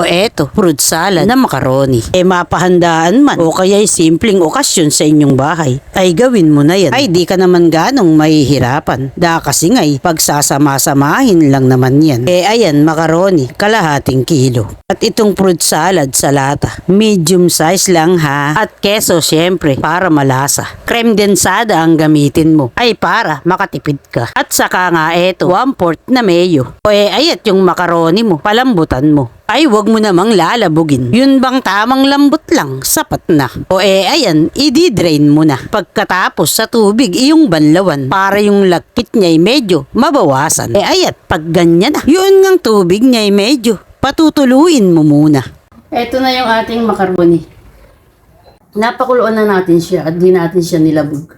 eto, fruit salad na macaroni. Mapahandaan man o kaya'y simpleng okasyon sa inyong bahay, ay gawin mo na yan. Ay di ka naman ganong mahihirapan. Kasi nga'y pagsasama-samahin lang naman yan. Ayan, macaroni, kalahating kilo. At itong fruit salad sa lata, medium size lang ha. At keso syempre, para malasa. Creme densada ang gamitin mo, ay para makatipid ka. At saka nga eto, 1/4 na mayo. Ayat yung macaroni mo, palambutan mo. Ay wag mo namang lalabugin. Yun bang tamang lambot lang, sapat na. Ayan, i-drain mo na. Pagkatapos sa tubig, iyong banlawan para yung lagkit niya'y medyo mabawasan. Ayat, pag ganyan na, yun ngang tubig niya'y medyo patutuluin mo muna. Eto na yung ating macaroni. Napakuluan na natin siya at di natin siya nilabog.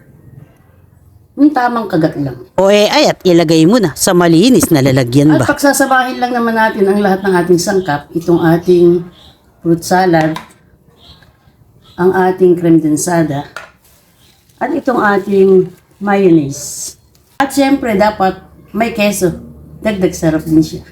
Yung tamang kagat lang. Ayat, ilagay mo na sa malinis na lalagyan ba. At pagsasabahin lang naman natin ang lahat ng ating sangkap. Itong ating fruit salad, ang ating creme densada, at itong ating mayonnaise. At syempre, dapat may keso. Dagdag sarap din siya.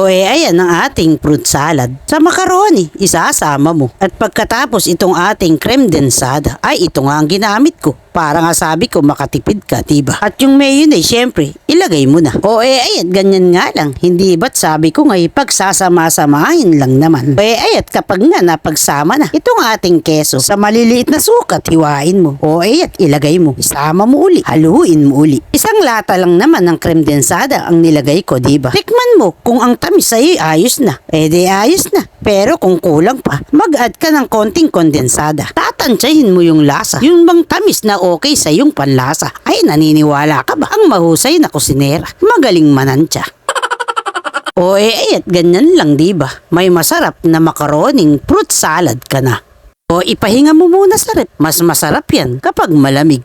Ayan ang ating fruit salad. Sa macaroni, isasama mo. At pagkatapos itong ating creme densada, ay ito nga ang ginamit ko. Para nga sabi ko, makatipid ka, diba? At yung mayonnaise, syempre, ilagay mo na. Ayan, ganyan nga lang. Hindi ba't sabi ko nga'y pagsasama-samahin lang naman. Ayat, kapag nga napagsama na, itong ating keso, sa maliliit na sukat, hiwain mo. Ayat, ilagay mo. Isama mo uli. Haluin mo uli. Isang lata lang naman ng creme densada ang nilagay ko, diba? Tikman mo kung ang tamis ay ayos na. Di ayos na. Pero kung kulang pa, mag-add ka ng konting kondensada. Tatansyahin mo yung lasa. Yung bang tamis na okay sa yung panlasa. Ay, naniniwala ka ba? Ang mahusay na kusinera. Magaling manansya. Ayat, ganyan lang diba? May masarap na macaroning fruit salad ka na. Ipahinga mo muna sa rep. Mas masarap yan kapag malamig.